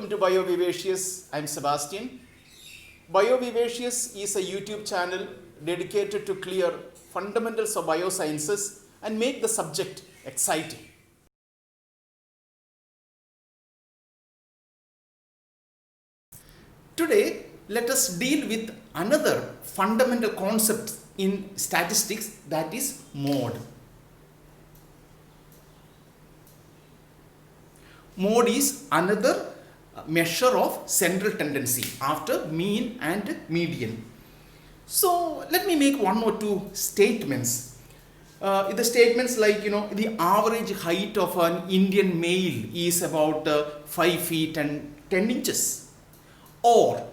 Welcome to BioVivacious. I'm Sebastian. BioVivacious is a YouTube channel dedicated to clear fundamentals of biosciences and make the subject exciting. Today, let us deal with another fundamental concept in statistics, that is mode. Mode is another measure of central tendency after mean and median. So let me make one or two statements. The statements like, the average height of an Indian male is about 5 feet and 10 inches. Or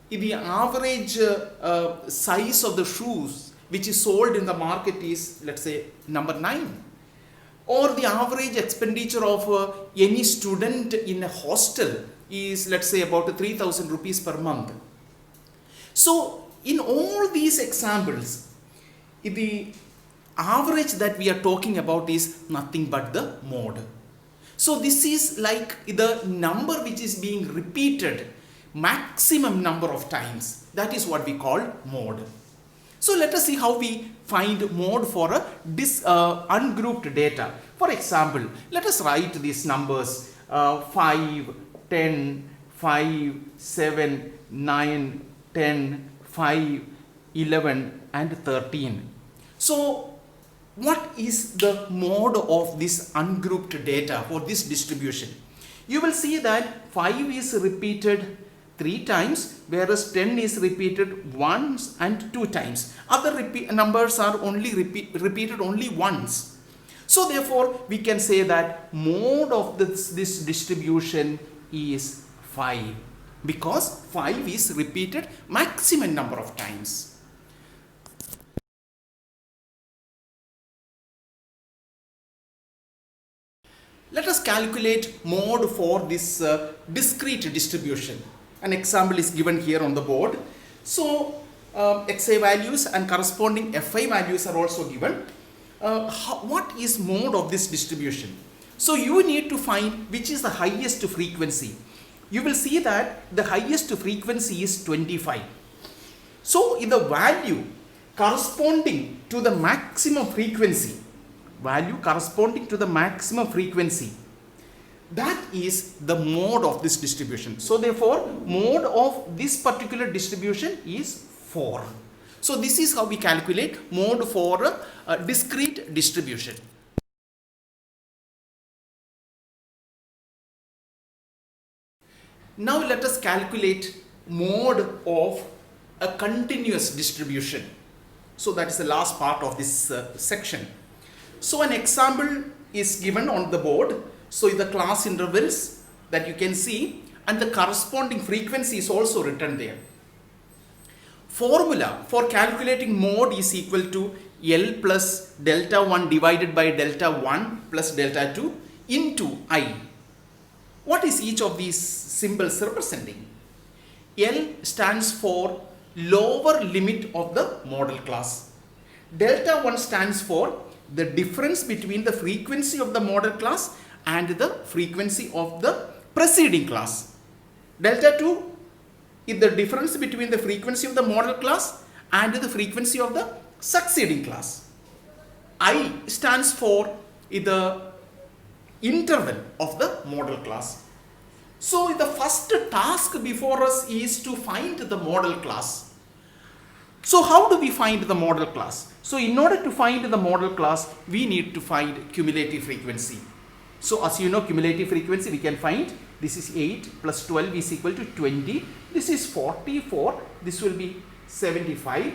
the average size of the shoes which is sold in the market is, let's say, number 9. Or the average expenditure of any student in a hostel is, let's say, about 3,000 rupees per month. So in all these examples, the average that we are talking about is nothing but the mode. So this is like the number which is being repeated maximum number of times. That is what we call mode. So let us see how we find mode for a ungrouped data. For example, let us write these numbers 5, 10, 5, 7, 9, 10, 5, 11 and 13. So what is the mode of this ungrouped data for this distribution? You will see that 5 is repeated 3 times, whereas 10 is repeated once and 2 times. Other numbers are only repeated only once. So therefore, we can say that mode of this distribution is 5, because 5 is repeated maximum number of times. Let us calculate mode for this discrete distribution. An example is given here on the board. So xi values and corresponding fi values are also given. What is mode of this distribution? So you need to find which is the highest frequency. You will see that the highest frequency is 25. So in the value corresponding to the maximum frequency, that is the mode of this distribution. So therefore, mode of this particular distribution is 4. So this is how we calculate mode for a discrete distribution. Now let us calculate mode of a continuous distribution. So that is the last part of this section. So an example is given on the board. So the class intervals that you can see and the corresponding frequency is also written there. Formula for calculating mode is equal to L plus delta 1 divided by delta 1 plus delta 2 into I. What is each of these symbols representing? L stands for lower limit of the model class. Delta 1 stands for the difference between the frequency of the model class and the frequency of the preceding class. Delta 2 is the difference between the frequency of the model class and the frequency of the succeeding class. I stands for the interval of the model class. So the first task before us is to find the model class. So how do we find the model class? So in order to find the model class, we need to find cumulative frequency. So as you know, cumulative frequency we can find, this is 8 plus 12 is equal to 20. This is 44, this will be 75,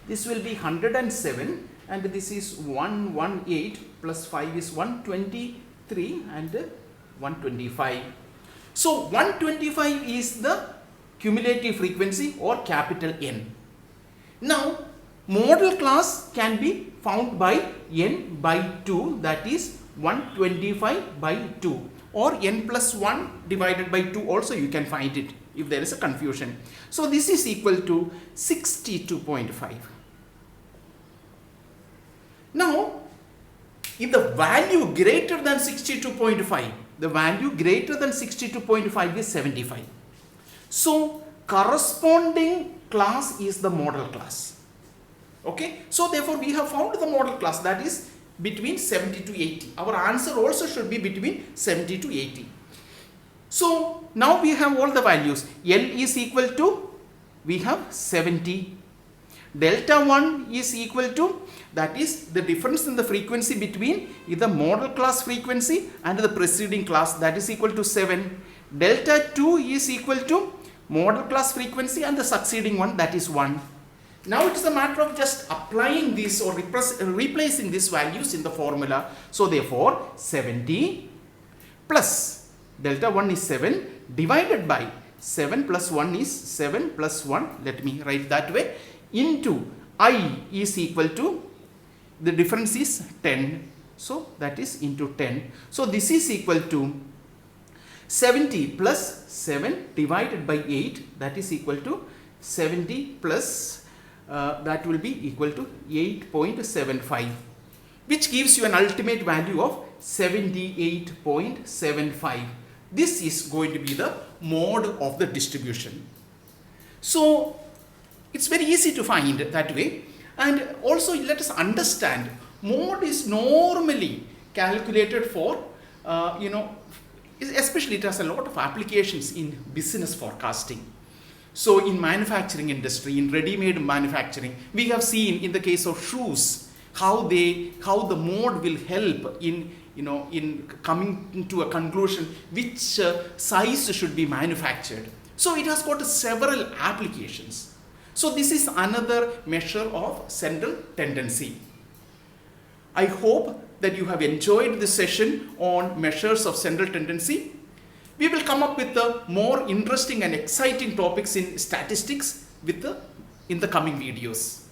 this will be 107 and this is 118 plus 5 is 123 and 125. So 125 is the cumulative frequency or capital N. Now model class can be found by n by 2, that is 125 by 2, or n plus 1 divided by 2 also you can find it if there is a confusion. So this is equal to 62.5. Now if the value greater than 62.5, the value greater than 62.5 is 75. So corresponding class is the model class. Okay, so therefore we have found the model class, that is between 70 to 80. Our answer also should be between 70 to 80. So now we have all the values. L is equal to, we have 70. Delta 1 is equal to, that is the difference in the frequency between the model class frequency and the preceding class, that is equal to 7. Delta 2 is equal to model class frequency and the succeeding one, that is 1. Now it is a matter of just applying this or replacing these values in the formula. So therefore 70 plus delta 1 is 7 divided by 7 plus 1 is 7 plus 1, let me write that way, into I is equal to, the difference is 10. So that is into 10. So this is equal to 70 plus 7 divided by 8, that is equal to 70 plus that will be equal to 8.75, which gives you an ultimate value of 78.75. This is going to be the mode of the distribution. So it's very easy to find that way. And also let us understand, mode is normally calculated for, especially it has a lot of applications in business forecasting. So in manufacturing industry, in ready-made manufacturing, we have seen in the case of shoes, how the mode will help in coming to a conclusion which size should be manufactured. So it has got several applications. So this is another measure of central tendency. I hope that you have enjoyed this session on measures of central tendency. We will come up with the more interesting and exciting topics in statistics in the coming videos.